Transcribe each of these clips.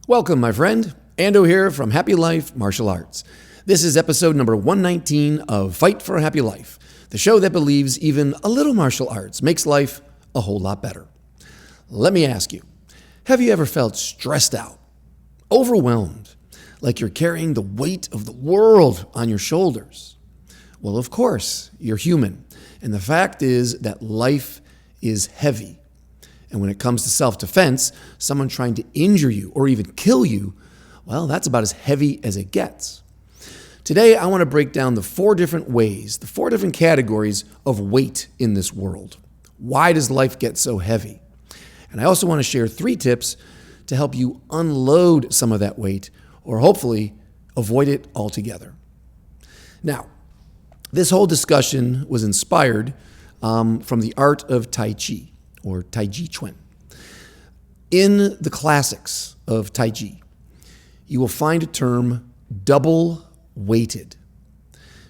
Welcome, my friend. Ando here from Happy Life Martial Arts. This is episode number 119 of Fight for a Happy Life, the show that believes even a little martial arts makes life a whole lot better. Let me ask you, have you ever felt stressed out, overwhelmed, like you're carrying the weight of the world on your shoulders? Well, of course, you're human, and the fact is that life is heavy. And when it comes to self-defense, someone trying to injure you or even kill you, well, that's about as heavy as it gets. Today, I want to break down the four different ways, the four different categories of weight in this world. Why does life get so heavy? And I also want to share 3 tips to help you unload some of that weight or hopefully avoid it altogether. Now, this whole discussion was inspired from the art of Tai Chi, or Tai Chi Chuan. In the classics of Tai Chi, you will find a term double-weighted.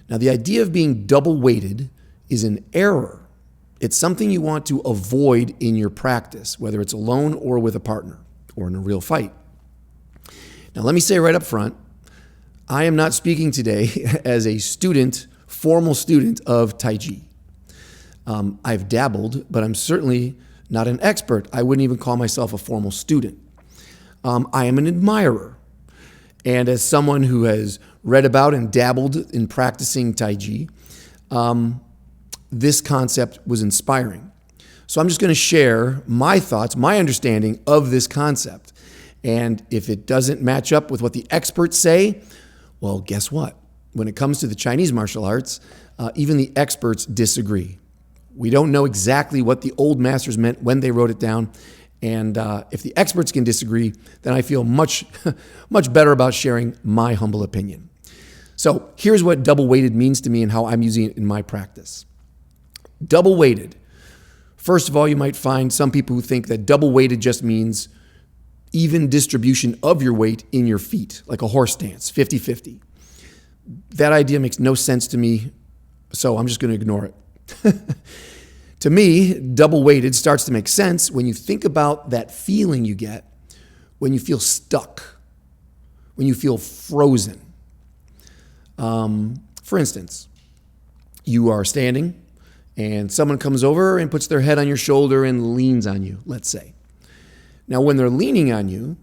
Now, the idea of being double-weighted is an error. It's something you want to avoid in your practice, whether it's alone or with a partner or in a real fight. Now, let me say right up front, I am not speaking today as a student, formal student of Tai Chi. I've dabbled, but I'm certainly not an expert. I wouldn't even call myself a formal student. I am an admirer. And as someone who has read about and dabbled in practicing Tai Chi, this concept was inspiring. So I'm just going to share my thoughts, my understanding of this concept. And if it doesn't match up with what the experts say, well, guess what? When it comes to the Chinese martial arts, even the experts disagree. We don't know exactly what the old masters meant when they wrote it down. And if the experts can disagree, then I feel much, much better about sharing my humble opinion. So here's what double-weighted means to me and how I'm using it in my practice. Double-weighted. First of all, you might find some people who think that double-weighted just means even distribution of your weight in your feet, like a horse stance, 50-50. That idea makes no sense to me, so I'm just going to ignore it. To me, double-weighted starts to make sense when you think about that feeling you get when you feel stuck, when you feel frozen. For instance, you are standing and someone comes over and puts their head on your shoulder and leans on you, let's say. Now, when they're leaning on you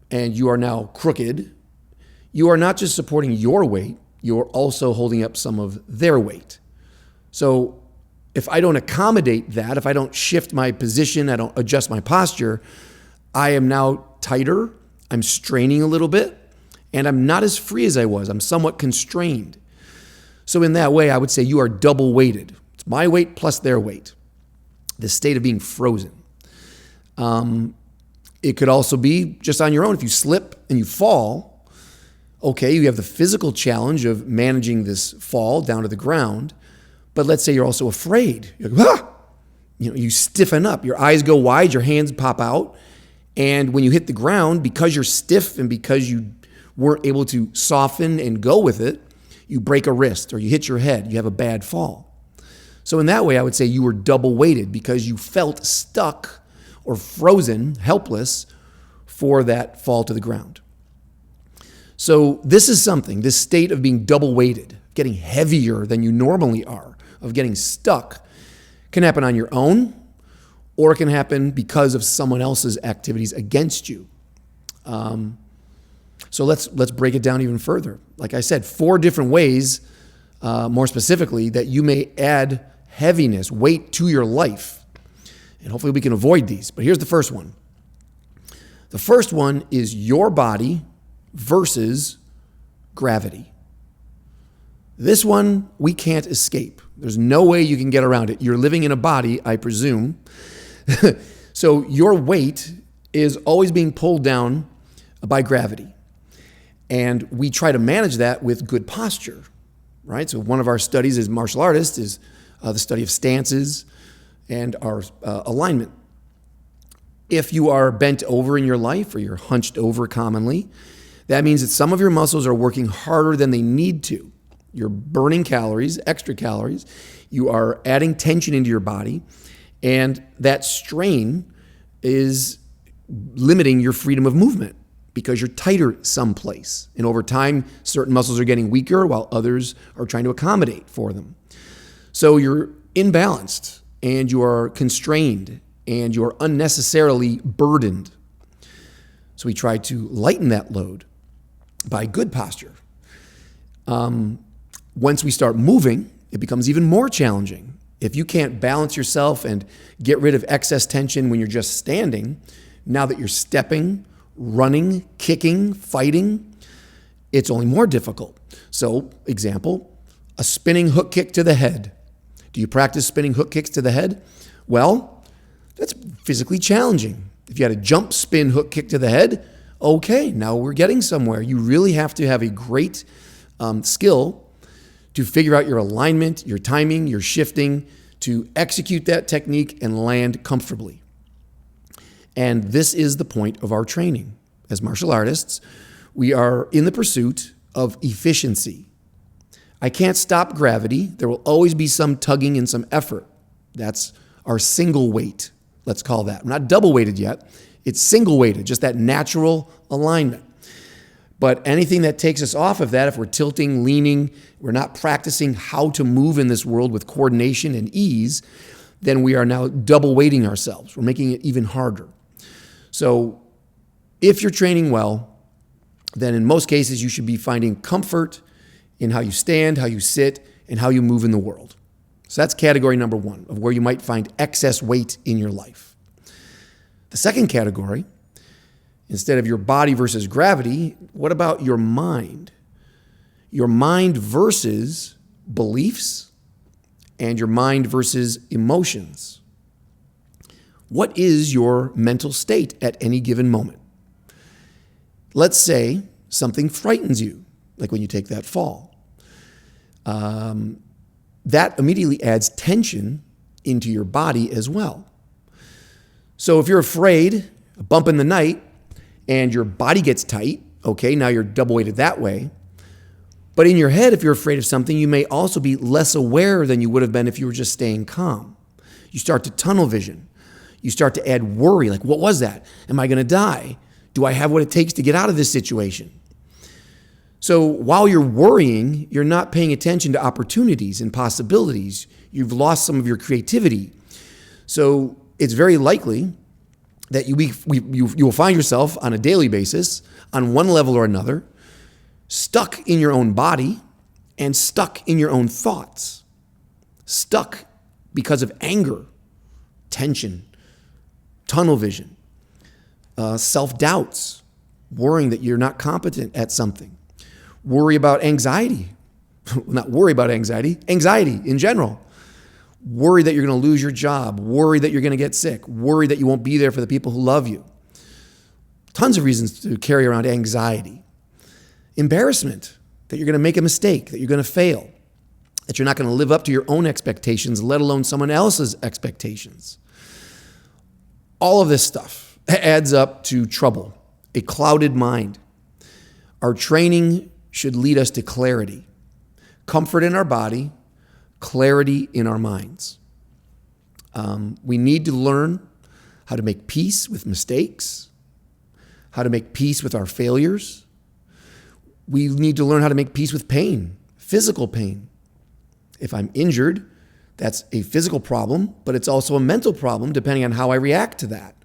and you are now crooked, you are not just supporting your weight, you're also holding up some of their weight. So if I don't accommodate that, if I don't shift my position, I don't adjust my posture, I am now tighter, I'm straining a little bit, and I'm not as free as I was. I'm somewhat constrained. So in that way, I would say you are double-weighted. It's my weight plus their weight, the state of being frozen. It could also be just on your own. If you slip and you fall, okay, you have the physical challenge of managing this fall down to the ground. But let's say you're also afraid. You're like, ah! You stiffen up. Your eyes go wide, your hands pop out. And when you hit the ground, because you're stiff and because you weren't able to soften and go with it, you break a wrist or you hit your head. You have a bad fall. So in that way, I would say you were double-weighted because you felt stuck or frozen, helpless for that fall to the ground. So this is something, this state of being double-weighted, getting heavier than you normally are, of getting stuck, can happen on your own, or it can happen because of someone else's activities against you. So let's break it down even further. Like I said, 4 different ways, more specifically, that you may add heaviness, weight to your life. And hopefully we can avoid these. But here's the first one. The first one is your body versus gravity. This one we can't escape. There's no way you can get around it. You're living in a body, I presume. So your weight is always being pulled down by gravity. And we try to manage that with good posture, right? So one of our studies as martial artists is the study of stances and our alignment. If you are bent over in your life or you're hunched over commonly, that means that some of your muscles are working harder than they need to. You're burning calories, extra calories. You are adding tension into your body. And that strain is limiting your freedom of movement because you're tighter someplace. And over time, certain muscles are getting weaker while others are trying to accommodate for them. So you're imbalanced and you are constrained and you're unnecessarily burdened. So we try to lighten that load by good posture. Once we start moving, it becomes even more challenging. If you can't balance yourself and get rid of excess tension when you're just standing, now that you're stepping, running, kicking, fighting, it's only more difficult. So, example, a spinning hook kick to the head. Do you practice spinning hook kicks to the head? Well, that's physically challenging. If you had a jump spin hook kick to the head, okay, now we're getting somewhere. You really have to have a great skill to figure out your alignment, your timing, your shifting, to execute that technique and land comfortably. And this is the point of our training. As martial artists, we are in the pursuit of efficiency. I can't stop gravity. There will always be some tugging and some effort. That's our single weight, let's call that. I'm not double weighted yet. It's single weighted, just that natural alignment. But anything that takes us off of that, if we're tilting, leaning, we're not practicing how to move in this world with coordination and ease, then we are now double weighting ourselves. We're making it even harder. So if you're training well, then in most cases you should be finding comfort in how you stand, how you sit, and how you move in the world. So that's category number one of where you might find excess weight in your life. The second category, instead of your body versus gravity, what about your mind? Your mind versus beliefs and your mind versus emotions. What is your mental state at any given moment? Let's say something frightens you, like when you take that fall. That immediately adds tension into your body as well. So if you're afraid, a bump in the night, and your body gets tight, okay, now you're double weighted that way. But in your head, if you're afraid of something, you may also be less aware than you would have been if you were just staying calm. You start to tunnel vision. You start to add worry, like, what was that? Am I going to die? Do I have what it takes to get out of this situation? So while you're worrying, you're not paying attention to opportunities and possibilities. You've lost some of your creativity. So it's very likely that you will find yourself on a daily basis, on one level or another, stuck in your own body and stuck in your own thoughts. Stuck because of anger, tension, tunnel vision, self-doubts, worrying that you're not competent at something. Worry about anxiety. Not worry about anxiety in general. Worry that you're going to lose your job. Worry that you're going to get sick. Worry that you won't be there for the people who love you. Tons of reasons to carry around anxiety. Embarrassment, that you're going to make a mistake, that you're going to fail, that you're not going to live up to your own expectations, let alone someone else's expectations. All of this stuff adds up to trouble, a clouded mind. Our training should lead us to clarity, comfort in our body, clarity in our minds. We need to learn how to make peace with mistakes, how to make peace with our failures. We need to learn how to make peace with pain, physical pain. If I'm injured, that's a physical problem, but it's also a mental problem depending on how I react to that.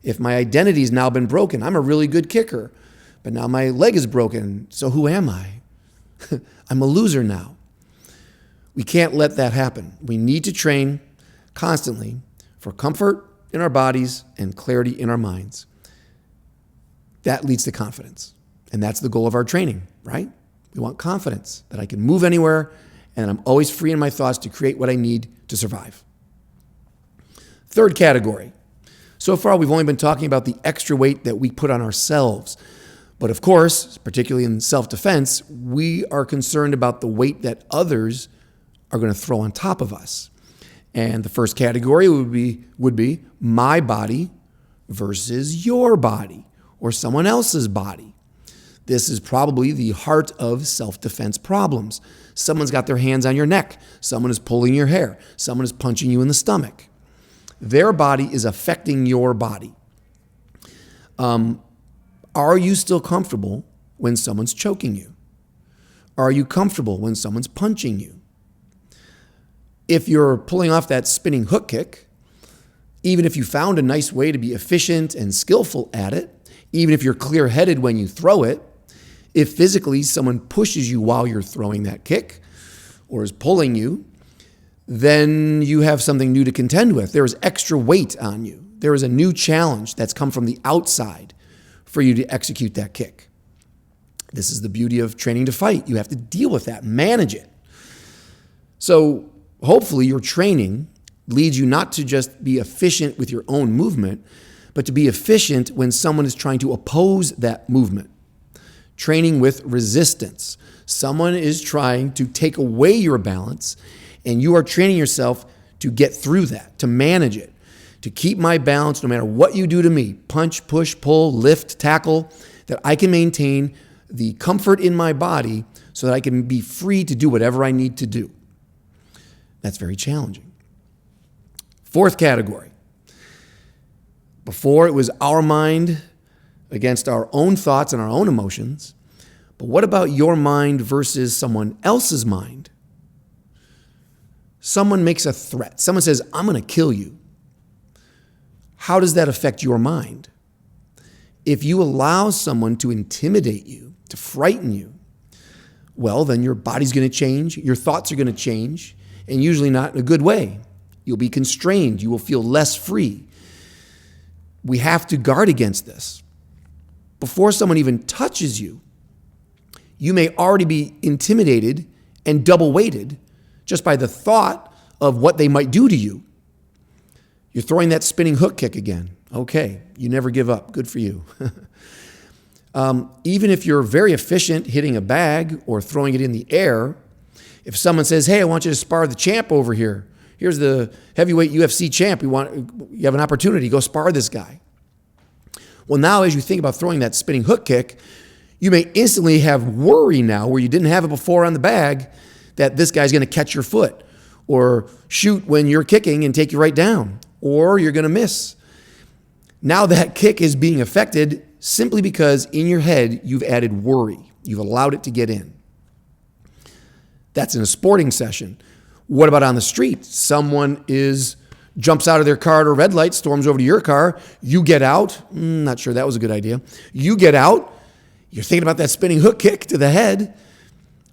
If my identity's now been broken, I'm a really good kicker, but now my leg is broken, so who am I? I'm a loser now. We can't let that happen. We need to train constantly for comfort in our bodies and clarity in our minds. That leads to confidence. And that's the goal of our training, right? We want confidence that I can move anywhere and I'm always free in my thoughts to create what I need to survive. Third category. So far, we've only been talking about the extra weight that we put on ourselves. But of course, particularly in self-defense, we are concerned about the weight that others are going to throw on top of us. And the first category would be my body versus your body or someone else's body. This is probably the heart of self-defense problems. Someone's got their hands on your neck. Someone is pulling your hair. Someone is punching you in the stomach. Their body is affecting your body. Are you still comfortable when someone's choking you? Are you comfortable when someone's punching you? If you're pulling off that spinning hook kick, even if you found a nice way to be efficient and skillful at it, even if you're clear-headed when you throw it, if physically someone pushes you while you're throwing that kick or is pulling you, then you have something new to contend with. There is extra weight on you. There is a new challenge that's come from the outside for you to execute that kick. This is the beauty of training to fight. You have to deal with that, manage it. So hopefully your training leads you not to just be efficient with your own movement, but to be efficient when someone is trying to oppose that movement. Training with resistance. Someone is trying to take away your balance, and you are training yourself to get through that, to manage it, to keep my balance no matter what you do to me. Punch, push, pull, lift, tackle, that I can maintain the comfort in my body so that I can be free to do whatever I need to do. That's very challenging. Fourth category. Before it was our mind against our own thoughts and our own emotions. But what about your mind versus someone else's mind? Someone makes a threat. Someone says, I'm going to kill you. How does that affect your mind? If you allow someone to intimidate you, to frighten you, well, then your body's going to change, your thoughts are going to change, and usually not in a good way. You'll be constrained. You will feel less free. We have to guard against this. Before someone even touches you, you may already be intimidated and double-weighted just by the thought of what they might do to you. You're throwing that spinning hook kick again. Okay, you never give up. Good for you. Even if you're very efficient hitting a bag or throwing it in the air, if someone says, hey, I want you to spar the champ over here. Here's the heavyweight UFC champ. You have an opportunity. Go spar this guy. Well, now as you think about throwing that spinning hook kick, you may instantly have worry now where you didn't have it before on the bag that this guy's going to catch your foot or shoot when you're kicking and take you right down, or you're going to miss. Now that kick is being affected simply because in your head you've added worry. You've allowed it to get in. That's in a sporting session. What about on the street? Someone jumps out of their car at a red light, storms over to your car. You get out. Not sure that was a good idea. You get out. You're thinking about that spinning hook kick to the head.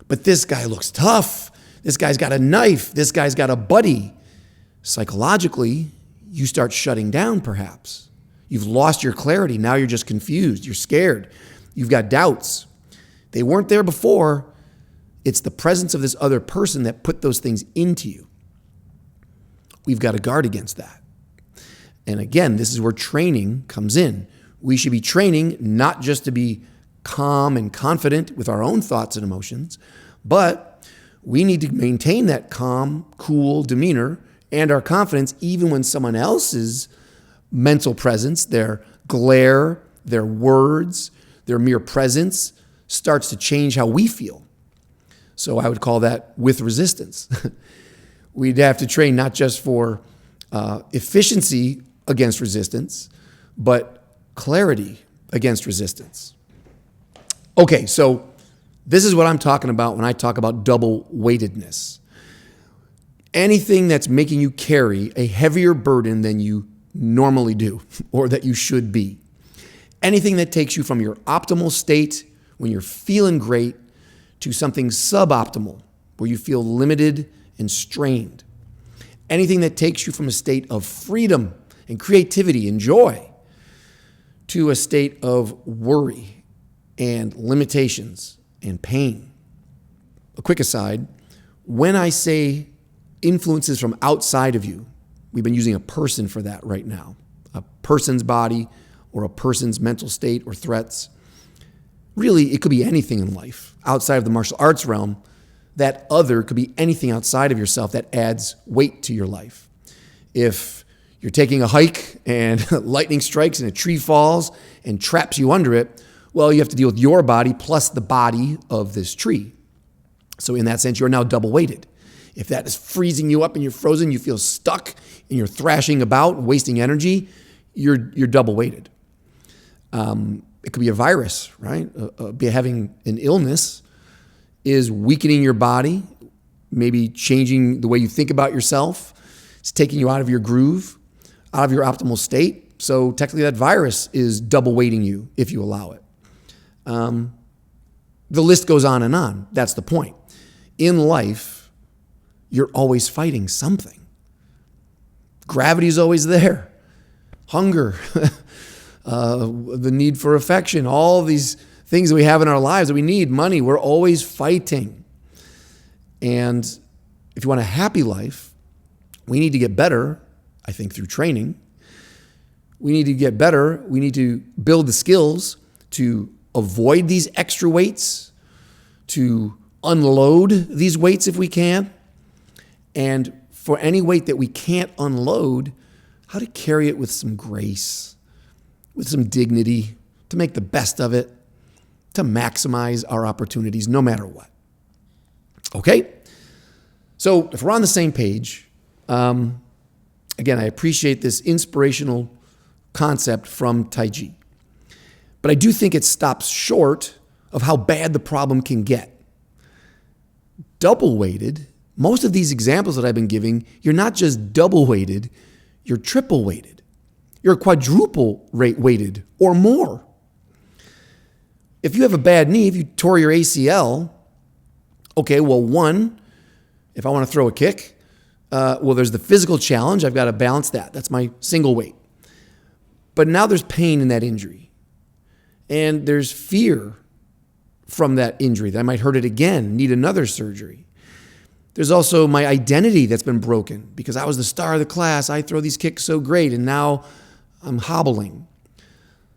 But this guy looks tough. This guy's got a knife. This guy's got a buddy. Psychologically, you start shutting down perhaps. You've lost your clarity. Now you're just confused. You're scared. You've got doubts. They weren't there before. It's the presence of this other person that put those things into you. We've got to guard against that. And again, this is where training comes in. We should be training not just to be calm and confident with our own thoughts and emotions, but we need to maintain that calm, cool demeanor and our confidence even when someone else's mental presence, their glare, their words, their mere presence starts to change how we feel. So I would call that with resistance. We'd have to train not just for efficiency against resistance, but clarity against resistance. Okay, so this is what I'm talking about when I talk about double-weightedness. Anything that's making you carry a heavier burden than you normally do or that you should be. Anything that takes you from your optimal state when you're feeling great to something suboptimal where you feel limited and strained. Anything that takes you from a state of freedom and creativity and joy to a state of worry and limitations and pain. A quick aside, when I say influences from outside of you, we've been using a person for that right now, a person's body or a person's mental state or threats. Really, it could be anything in life outside of the martial arts realm. That other could be anything outside of yourself that adds weight to your life. If you're taking a hike and lightning strikes and a tree falls and traps you under it, well, you have to deal with your body plus the body of this tree. So in that sense, you're now double weighted. If that is freezing you up and you're frozen, you feel stuck and you're thrashing about, wasting energy, you're double weighted. It could be a virus, right? Having an illness is weakening your body, maybe changing the way you think about yourself. It's taking you out of your groove, out of your optimal state. So technically that virus is double weighting you if you allow it. The list goes on and on. That's the point. In life, you're always fighting something. Gravity is always there. Hunger, the need for affection, all these things that we have in our lives that we need, money, we're always fighting. And if you want a happy life, we need to get better, I think, through training. We need to get better. We need to build the skills to avoid these extra weights, to unload these weights if we can. And for any weight that we can't unload, how to carry it with some grace, with some dignity, to make the best of it, to maximize our opportunities no matter what. Okay? So if we're on the same page, again, I appreciate this inspirational concept from Tai Chi. But I do think it stops short of how bad the problem can get. Double weighted, most of these examples that I've been giving, you're not just double weighted, you're triple weighted. You're quadruple weighted or more. If you have a bad knee, if you tore your ACL, okay, well, one, if I want to throw a kick, there's the physical challenge. I've got to balance that. That's my single weight. But now there's pain in that injury. And there's fear from that injury that I might hurt it again, need another surgery. There's also my identity that's been broken because I was the star of the class. I throw these kicks so great, and now I'm hobbling.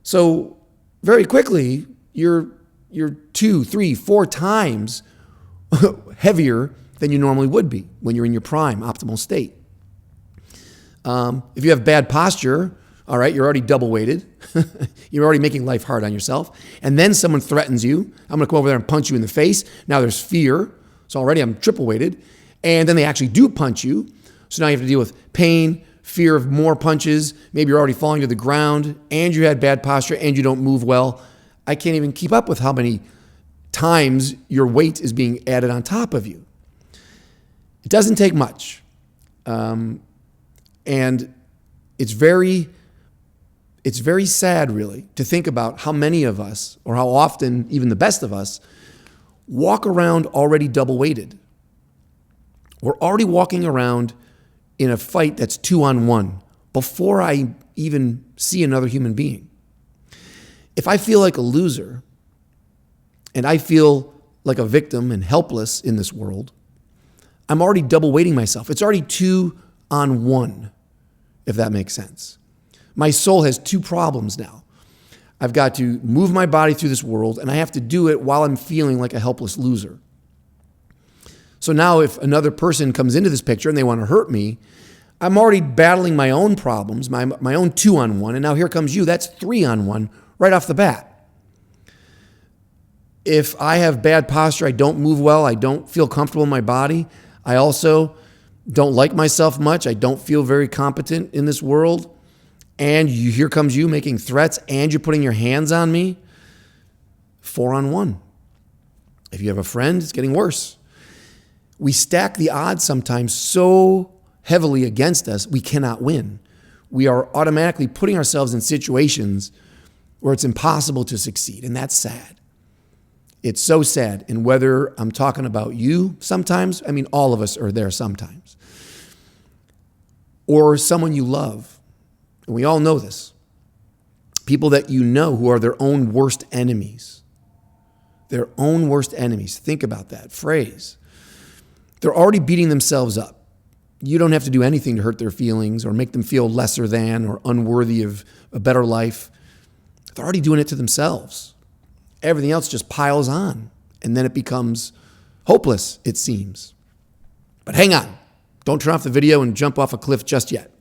So very quickly, you're 2, 3, 4 times heavier than you normally would be when you're in your prime, optimal state. If you have bad posture, all right, you're already double weighted. You're already making life hard on yourself. And then someone threatens you. I'm going to come over there and punch you in the face. Now there's fear. So already I'm triple weighted. And then they actually do punch you. So now you have to deal with pain, fear of more punches. Maybe you're already falling to the ground and you had bad posture and you don't move well. I can't even keep up with how many times your weight is being added on top of you. It doesn't take much. And it's very sad, really, to think about how many of us, or how often even the best of us, walk around already double-weighted. We're already walking around in a fight that's 2-on-1 before I even see another human being. If I feel like a loser and I feel like a victim and helpless in this world, I'm already double-weighting myself. It's already 2-on-1, if that makes sense. My soul has 2 problems now. I've got to move my body through this world, and I have to do it while I'm feeling like a helpless loser. So now if another person comes into this picture and they want to hurt me, I'm already battling my own problems, my own 2-on-1, and now here comes you. That's 3-on-1 right off the bat. If I have bad posture, I don't move well, I don't feel comfortable in my body, I also don't like myself much, I don't feel very competent in this world, and here comes you making threats and you're putting your hands on me, 4-on-1. If you have a friend, it's getting worse. We stack the odds sometimes so heavily against us, we cannot win. We are automatically putting ourselves in situations where it's impossible to succeed, and that's sad. It's so sad. And whether I'm talking about you sometimes, I mean, all of us are there sometimes, or someone you love. And we all know this. People that you know who are their own worst enemies. Their own worst enemies. Think about that phrase. They're already beating themselves up. You don't have to do anything to hurt their feelings or make them feel lesser than or unworthy of a better life. They're already doing it to themselves. Everything else just piles on, and then it becomes hopeless, it seems. But hang on. Don't turn off the video and jump off a cliff just yet.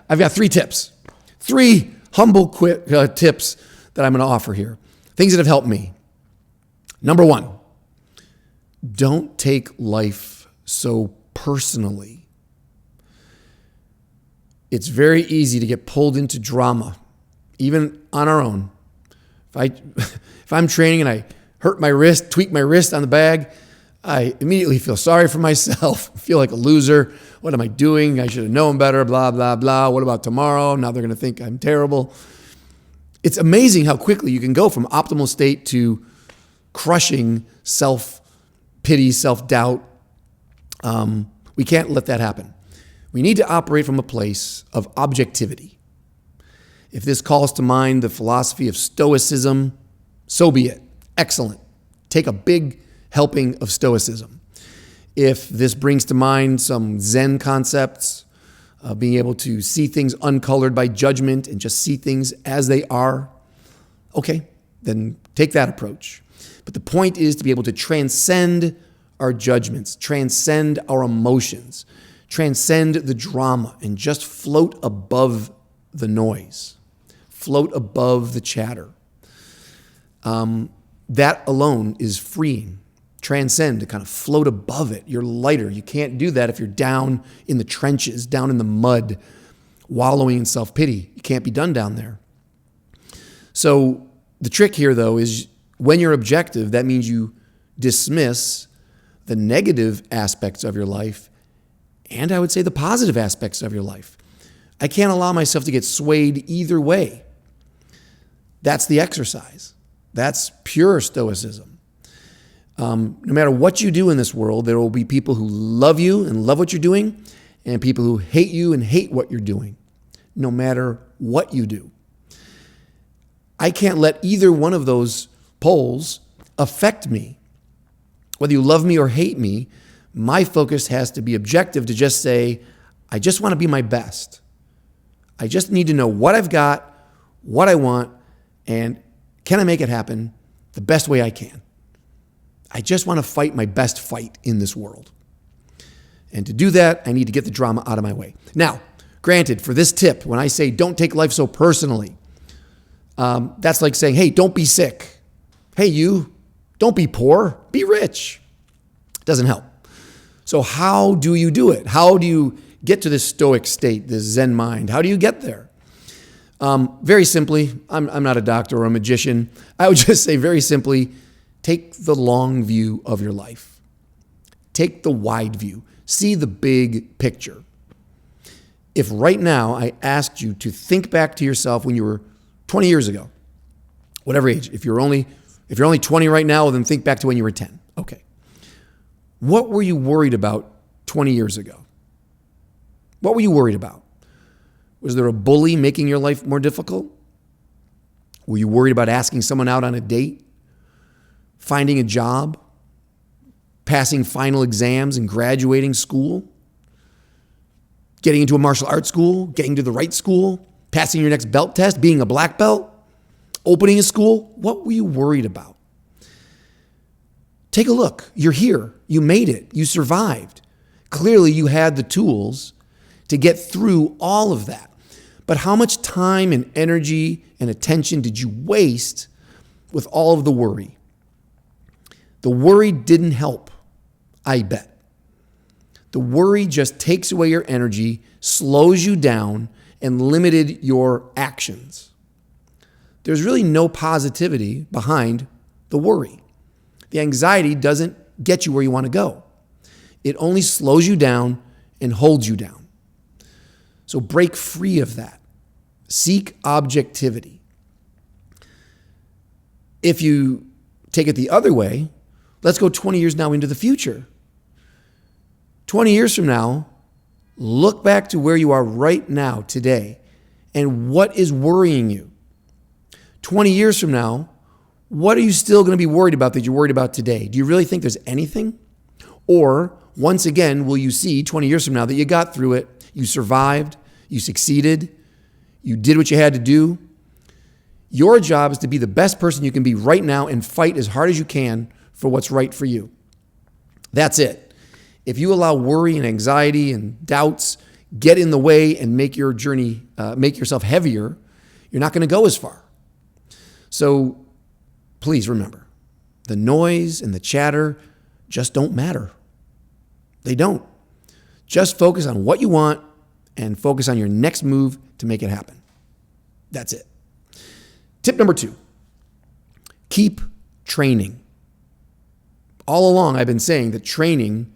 I've got 3 tips. 3 humble tips that I'm going to offer here. Things that have helped me. Number 1, don't take life so personally. It's very easy to get pulled into drama even on our own. If I'm training and I hurt my wrist, tweak my wrist on the bag, I immediately feel sorry for myself, feel like a loser. What am I doing? I should have known better, blah, blah, blah. What about tomorrow? Now they're going to think I'm terrible. It's amazing how quickly you can go from optimal state to crushing self-pity, self-doubt. We can't let that happen. We need to operate from a place of objectivity. If this calls to mind the philosophy of Stoicism, so be it. Excellent. Take a big helping of Stoicism. If this brings to mind some Zen concepts, being able to see things uncolored by judgment and just see things as they are, okay, then take that approach. But the point is to be able to transcend our judgments, transcend our emotions, transcend the drama, and just float above the noise, float above the chatter. That alone is freeing. Transcend, to kind of float above it. You're lighter. You can't do that if you're down in the trenches, down in the mud, wallowing in self-pity. You can't be done down there. So the trick here, though, is when you're objective, that means you dismiss the negative aspects of your life and I would say the positive aspects of your life. I can't allow myself to get swayed either way. That's the exercise. That's pure Stoicism. No matter what you do in this world, there will be people who love you and love what you're doing, and people who hate you and hate what you're doing, no matter what you do. I can't let either one of those poles affect me. Whether you love me or hate me, my focus has to be objective to just say, I just want to be my best. I just need to know what I've got, what I want, and can I make it happen the best way I can? I just want to fight my best fight in this world. And to do that, I need to get the drama out of my way. Now, granted, for this tip, when I say don't take life so personally, that's like saying, hey, don't be sick. Hey, you, don't be poor, be rich. It doesn't help. So how do you do it? How do you get to this stoic state, this Zen mind? How do you get there? Very simply, I'm not a doctor or a magician. I would just say very simply, take the long view of your life. Take the wide view. See the big picture. If right now I asked you to think back to yourself when you were 20 years ago, whatever age, if you're only 20 right now, well, then think back to when you were 10. Okay. What were you worried about 20 years ago? What were you worried about? Was there a bully making your life more difficult? Were you worried about asking someone out on a date? Finding a job? Passing final exams and graduating school? Getting into a martial arts school? Getting to the right school? Passing your next belt test? Being a black belt? Opening a school? What were you worried about? Take a look. You're here. You made it. You survived. Clearly, you had the tools to get through all of that. But how much time and energy and attention did you waste with all of the worry? The worry didn't help, I bet. The worry just takes away your energy, slows you down, and limited your actions. There's really no positivity behind the worry. The anxiety doesn't get you where you want to go. It only slows you down and holds you down. So break free of that. Seek objectivity. If you take it the other way, let's go 20 years now into the future. 20 years from now, look back to where you are right now, today, and what is worrying you. 20 years from now, what are you still going to be worried about that you're worried about today? Do you really think there's anything? Or, once again, will you see 20 years from now that you got through it, you survived, you succeeded, you did what you had to do? Your job is to be the best person you can be right now and fight as hard as you can for what's right for you. That's it. If you allow worry and anxiety and doubts get in the way and make your journey, make yourself heavier, you're not going to go as far. So please remember, the noise and the chatter just don't matter. They don't. Just focus on what you want and focus on your next move to make it happen. That's it. Tip number 2, keep training. All along, I've been saying that training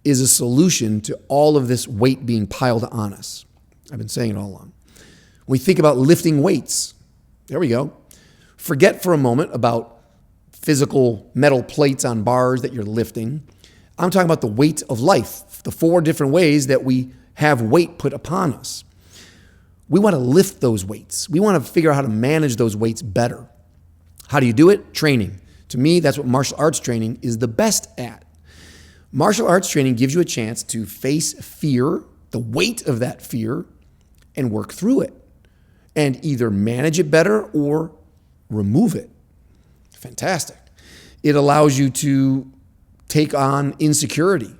is a solution to all of this weight being piled on us. I've been saying it all along. When we think about lifting weights, there we go. Forget for a moment about physical metal plates on bars that you're lifting. I'm talking about the weight of life, the 4 different ways that we have weight put upon us. We want to lift those weights. We want to figure out how to manage those weights better. How do you do it? Training. To me, that's what martial arts training is the best at. Martial arts training gives you a chance to face fear, the weight of that fear, and work through it, and either manage it better or remove it. Fantastic. It allows you to take on insecurity,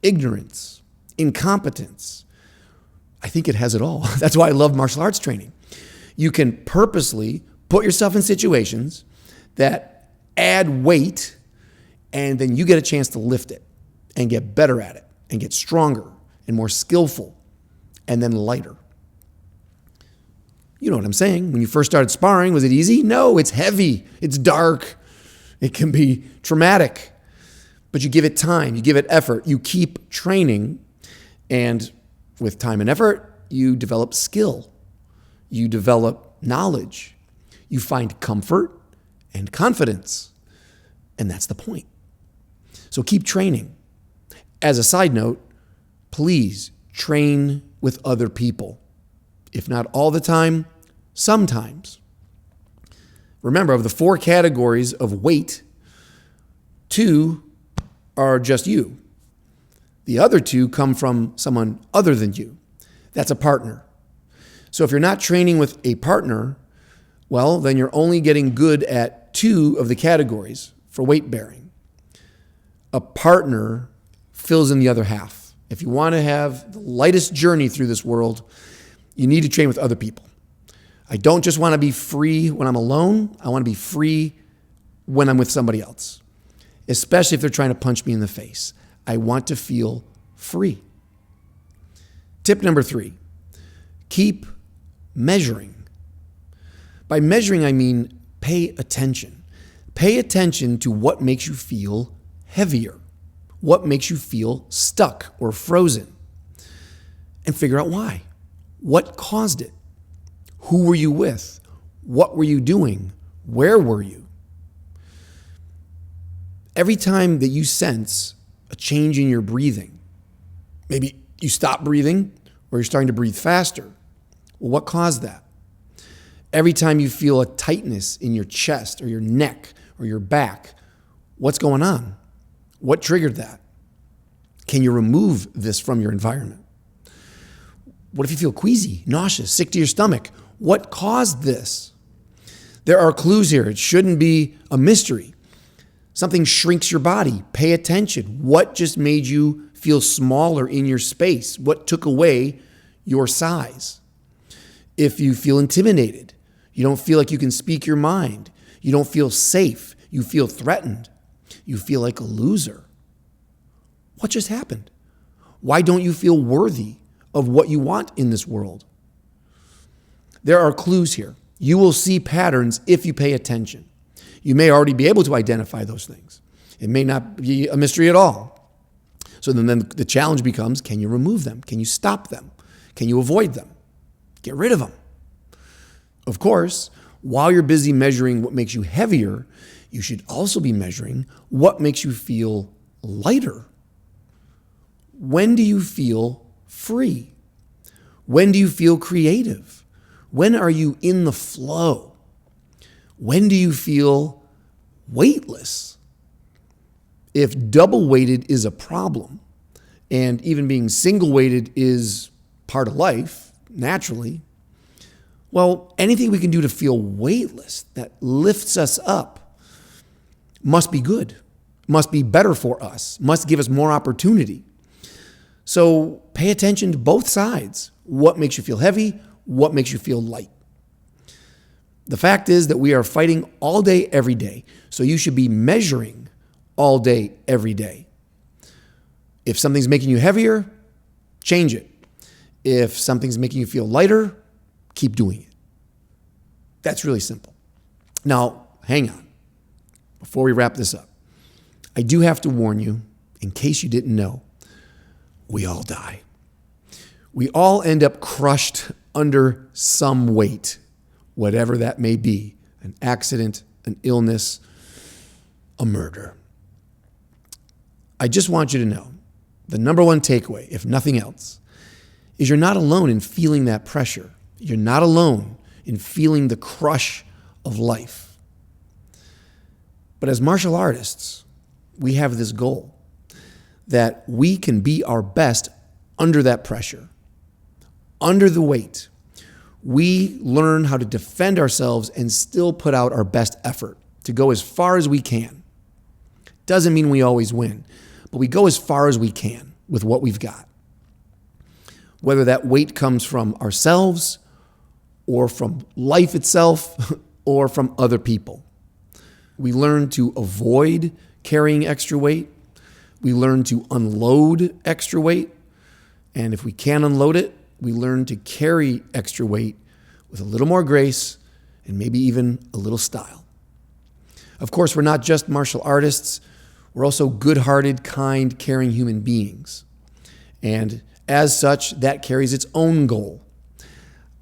ignorance, incompetence. I think it has it all. That's why I love martial arts training. You can purposely put yourself in situations that add weight, and then you get a chance to lift it and get better at it and get stronger and more skillful and then lighter. You know what I'm saying. When you first started sparring, was it easy? No, it's heavy. It's dark. It can be traumatic. But you give it time. You give it effort. You keep training. And with time and effort, you develop skill. You develop knowledge. You find comfort and confidence. And that's the point. So keep training. As a side note, please train with other people. If not all the time, sometimes. Remember, of the 4 categories of weight, 2 are just you. The other 2 come from someone other than you. That's a partner. So if you're not training with a partner, well, then you're only getting good at 2 of the categories for weight bearing. A partner fills in the other half. If you want to have the lightest journey through this world, you need to train with other people. I don't just want to be free when I'm alone. I want to be free when I'm with somebody else, especially if they're trying to punch me in the face. I want to feel free. Tip number 3, keep measuring. By measuring, I mean pay attention. Pay attention to what makes you feel heavier, what makes you feel stuck or frozen, and figure out why. What caused it? Who were you with? What were you doing? Where were you? Every time that you sense a change in your breathing, maybe you stop breathing or you're starting to breathe faster, well, what caused that? Every time you feel a tightness in your chest or your neck or your back, what's going on? What triggered that? Can you remove this from your environment? What if you feel queasy, nauseous, sick to your stomach? What caused this? There are clues here. It shouldn't be a mystery. Something shrinks your body. Pay attention. What just made you feel smaller in your space? What took away your size? If you feel intimidated, you don't feel like you can speak your mind, you don't feel safe, you feel threatened, you feel like a loser. What just happened? Why don't you feel worthy of what you want in this world? There are clues here. You will see patterns if you pay attention. You may already be able to identify those things. It may not be a mystery at all. So then the challenge becomes, can you remove them? Can you stop them? Can you avoid them? Get rid of them. Of course, while you're busy measuring what makes you heavier, you should also be measuring what makes you feel lighter. When do you feel free? When do you feel creative? When are you in the flow? When do you feel weightless? If double weighted is a problem, and even being single weighted is part of life, naturally, well, anything we can do to feel weightless, that lifts us up, must be good, must be better for us, must give us more opportunity. So pay attention to both sides. What makes you feel heavy? What makes you feel light? The fact is that we are fighting all day, every day. So you should be measuring all day, every day. If something's making you heavier, change it. If something's making you feel lighter, keep doing it. That's really simple. Now, hang on. Before we wrap this up, I do have to warn you, in case you didn't know, we all die. We all end up crushed under some weight, whatever that may be, an accident, an illness, a murder. I just want you to know, the number one takeaway, if nothing else, is you're not alone in feeling that pressure. You're not alone in feeling the crush of life. But as martial artists, we have this goal that we can be our best under that pressure, under the weight. We learn how to defend ourselves and still put out our best effort to go as far as we can. Doesn't mean we always win, but we go as far as we can with what we've got. Whether that weight comes from ourselves or from life itself or from other people. We learn to avoid carrying extra weight. We learn to unload extra weight. And if we can't unload it, we learn to carry extra weight with a little more grace and maybe even a little style. Of course, we're not just martial artists. We're also good-hearted, kind, caring human beings. And as such, that carries its own goal.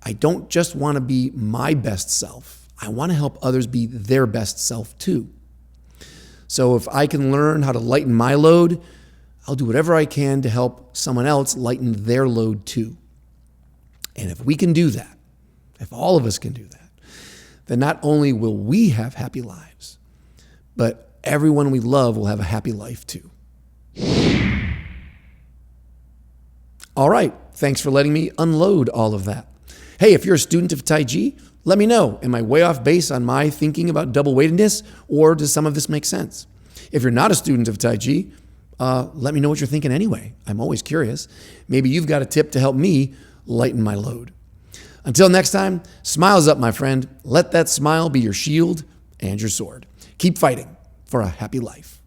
I don't just want to be my best self. I want to help others be their best self too. So if I can learn how to lighten my load, I'll do whatever I can to help someone else lighten their load too. And if we can do that, if all of us can do that, then not only will we have happy lives, but everyone we love will have a happy life too. All right, thanks for letting me unload all of that. Hey, if you're a student of Tai Chi, let me know. Am I way off base on my thinking about double weightedness, or does some of this make sense? If you're not a student of Tai Chi, let me know what you're thinking anyway. I'm always curious. Maybe you've got a tip to help me lighten my load. Until next time, smiles up, my friend. Let that smile be your shield and your sword. Keep fighting for a happy life.